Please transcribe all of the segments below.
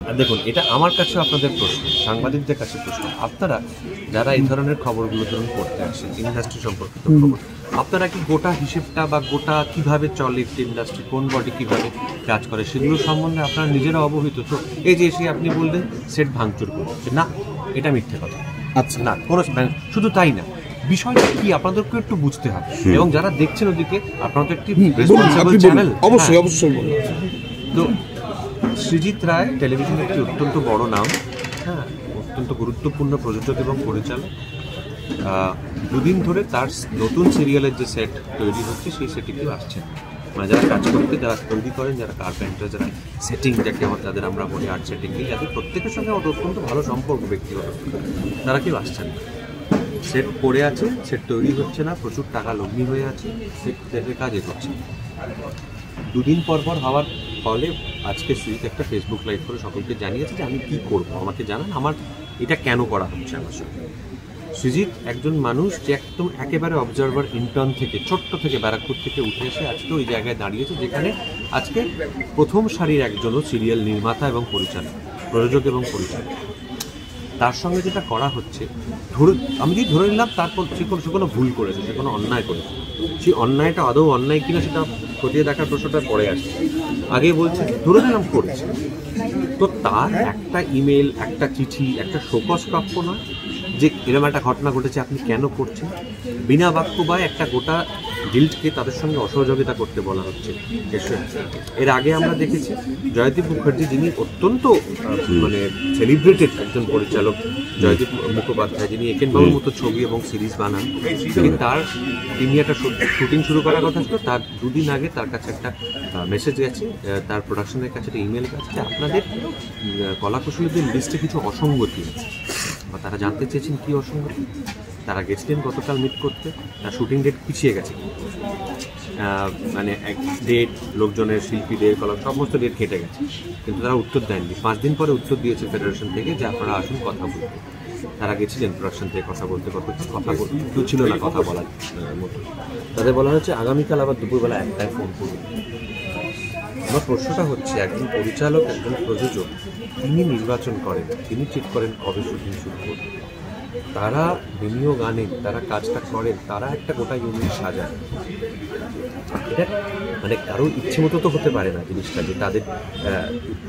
দেখুন, এটা আমার কাছে আপনাদের প্রশ্ন, সাংবাদিকদের কাছে প্রশ্ন। আপনারা যারা এই ধরনের খবরগুলো ধরুন করতে আসেন, ইন্ডাস্ট্রি সম্পর্কিত খবর, আপনারা কি গোটা হিসেবটা বা গোটা কিভাবে চলে একটি ইন্ডাস্ট্রি, কোন বডি কিভাবে কাজ করে, সেগুলো সম্বন্ধে আপনারা নিজেরা অবহিত তো? এই যে এসে আপনি বললেন সেট ভাঙচুর করছে, না, এটা মিথ্যে কথা। আচ্ছা, না, কোনো শুধু তাই না, বিষয়টা কি আপনাদেরকে একটু বুঝতে হবে, এবং যারা দেখছেন ওদিকে, আপনারা তো একটি রেসপন্সিবল চ্যানেল। অবশ্যই অবশ্যই বলুন। তো সৃজিত রায় টেলিভিশনের একটি অত্যন্ত বড় নাম, হ্যাঁ, অত্যন্ত গুরুত্বপূর্ণ প্রযোজক এবং পরিচালক। দুদিন ধরে তার নতুন সিরিয়ালের যে সেট তৈরি হচ্ছে সেই সেটে কেউ আসছেন, মানে যারা কাজ করতে, যারা তৈরি করেন, যারা কার্পেন্টার, যারা সেটিং যাকে তাদের আমরা বলি, আর্ট সেটিং, যাদের প্রত্যেকের সঙ্গে আমাদের অত্যন্ত ভালো সম্পর্ক ব্যক্তিগত, তারা কেউ আসছেন না। সেট পড়ে আছে, সেট তৈরি হচ্ছে না, প্রচুর টাকা লগ্নি হয়ে আছে, সেটের কাজ এগোচ্ছে। দুদিন পর হওয়ার ফলে আজকে সুইট একটা ফেসবুক লাইভ করে সকলকে জানিয়েছে যে আমি কী করবো, আমাকে জানান, আমার এটা কেন করা হচ্ছে আমার সঙ্গে। সুজিত একজন মানুষ যে একদম একেবারে অবজারভার ইন্টার্ন থেকে, ছোট্ট থেকে, ব্যারাকপুর থেকে উঠে এসে আজকে ওই জায়গায় দাঁড়িয়েছে যেখানে আজকে প্রথম সারির একজনও সিরিয়াল নির্মাতা এবং পরিচালক, প্রযোজক এবং পরিচালক। তার সঙ্গে যেটা করা হচ্ছে, আমি যদি ধরে নিলাম তারপর সে কোনো ভুল করেছে, সে কোনো অন্যায় করেছে, সেই অন্যায়টা আদৌ অন্যায় কিনা সেটা খতিয়ে দেখার প্রশ্নটা পরে আসছে। আগে বলছে ধরে নিলাম করেছে, তো তার একটা ইমেল, একটা চিঠি, একটা শোকজ প্রাপ্য নয় যে এরকম একটা ঘটনা ঘটেছে, আপনি কেন করছেন? বিনা বাক্য বা একটা গোটা গিল্ডকে তাদের সঙ্গে অসহযোগিতা করতে বলা হচ্ছে। এর আগে আমরা দেখেছি জয়দীপ মুখার্জি, যিনি অত্যন্ত মানে সেলিব্রেটেড একজন পরিচালক, জয়দীপ মুখোপাধ্যায়, যিনি একেনবাবুর মতো ছবি এবং সিরিজ বানান, তিনি একটা শুটিং শুরু করার কথা ছিল, তার দুদিন আগে তার কাছে একটা মেসেজ গেছে, তার প্রোডাকশনের কাছে একটা ইমেল গেছে যে আপনাদের কলাকুশলীদের লিস্টে কিছু অসঙ্গতি আছে। তারা জানতে চেয়েছেন কী অসঙ্গতি। তারা গেছিলেন গতকাল মিট করতে, তার শুটিং ডেট পিছিয়ে গেছে, মানে এক ডেট, লোকজনের, শিল্পীদের, সমস্ত ডেট কেটে গেছে, কিন্তু তারা উত্তর দেননি। 5 দিন পরে উত্তর দিয়েছে ফেডারেশন থেকে যে আপনারা আসুন কথা বলতে। তারা গেছিলেন প্রোডাকশন থেকে কথা বলতে, কেউ ছিল না কথা বলার মতো। তাদের বলা হচ্ছে আগামীকাল আবার দুপুরবেলা 1টায় ফোন করুন। আমার প্রশ্নটা হচ্ছে, একজন পরিচালক, একজন প্রযোজক, তিনি নির্বাচন করেন, তিনি ঠিক করেন কবে শুটিং শুরু করবেন, তারা বিনিয়োগ আনেন, তারা কাজটা করেন, তারা একটা গোটা ইউনিট সাজান। এটা মানে কারোর ইচ্ছে মতো তো হতে পারে না জিনিসটা, যে তাদের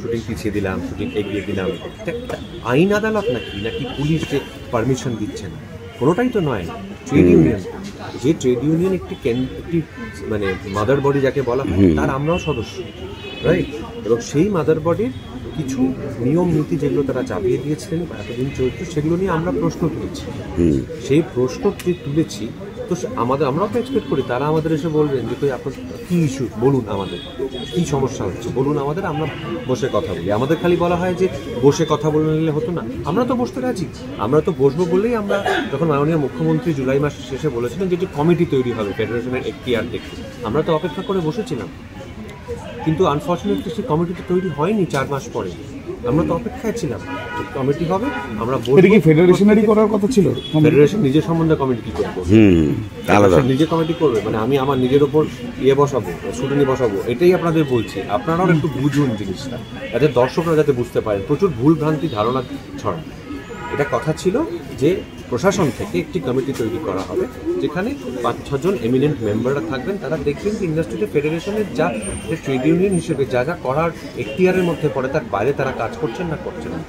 শুটিং পিছিয়ে দিলাম, শুটিং এগিয়ে দিলাম। একটা আইন আদালত নাকি পুলিশ যে পারমিশন দিচ্ছে না, কোনোটাই তো নয়। ট্রেড ইউনিয়ন, যে ট্রেড ইউনিয়ন একটি মানে মাদার বডি যাকে বলা হয়, তার আমরাও সদস্য, রাইট? এবং সেই মাদার বডির কিছু নিয়ম নীতি যেগুলো তারা চাপিয়ে দিয়েছিলেন বা এতদিন চলছে, সেগুলো নিয়ে আমরা প্রশ্ন তুলেছি। সেই প্রশ্ন তুলেছি, তো আমরাও তো এক্সপেক্ট করি তারা আমাদের এসে বলবেন যে আপনার কী ইস্যু, বলুন, আমাদের কী সমস্যা হচ্ছে বলুন আমাদের, আমরা বসে কথা বলি। আমাদের খালি বলা হয় যে বসে কথা বলে নিলে হতো না, আমরা তো বসতে রাজি, আমরা তো বসবো বলেই আমরা, যখন মাননীয় মুখ্যমন্ত্রী জুলাই মাস শেষে বলেছিলেন যে কমিটি তৈরি হবে ফেডারেশনের এখতিয়ার দেখতে, আমরা তো অপেক্ষা করে বসেছিলাম। কিন্তু আনফর্চুনেটলি সেই কমিটিটা তৈরি হয়নি 4 মাস পরে। আমরা তো অপেক্ষায় ছিলাম কমিটি হবে, আমরা ফেডারেশনারি করার কথা ছিল। ফেডারেশন নিজের সম্বন্ধে কমিটি কি করবো, নিজে কমিটি করবে, মানে আমি আমার নিজের ওপর বসাবো, স্কুটিনি বসাবো, এটাই আপনাদের বলছি। আপনারাও একটু বুঝুন জিনিসটা, যাতে দর্শকরা যাতে বুঝতে পারেন। প্রচুর ভুল ভ্রান্তি ধারণা ছড়ায়। এটা কথা ছিল যে প্রশাসন থেকে একটি কমিটি তৈরি করা হবে, যেখানে 5-6 জন এমিনেন্ট মেম্বাররা থাকবেন, তারা দেখবেন যে ইন্ডাস্ট্রিতে ফেডারেশনের যা ট্রেড ইউনিয়ন হিসেবে যা করার এখতিয়ারের মধ্যে পড়ে, তার বাইরে তারা কাজ করছেন না করছেন না।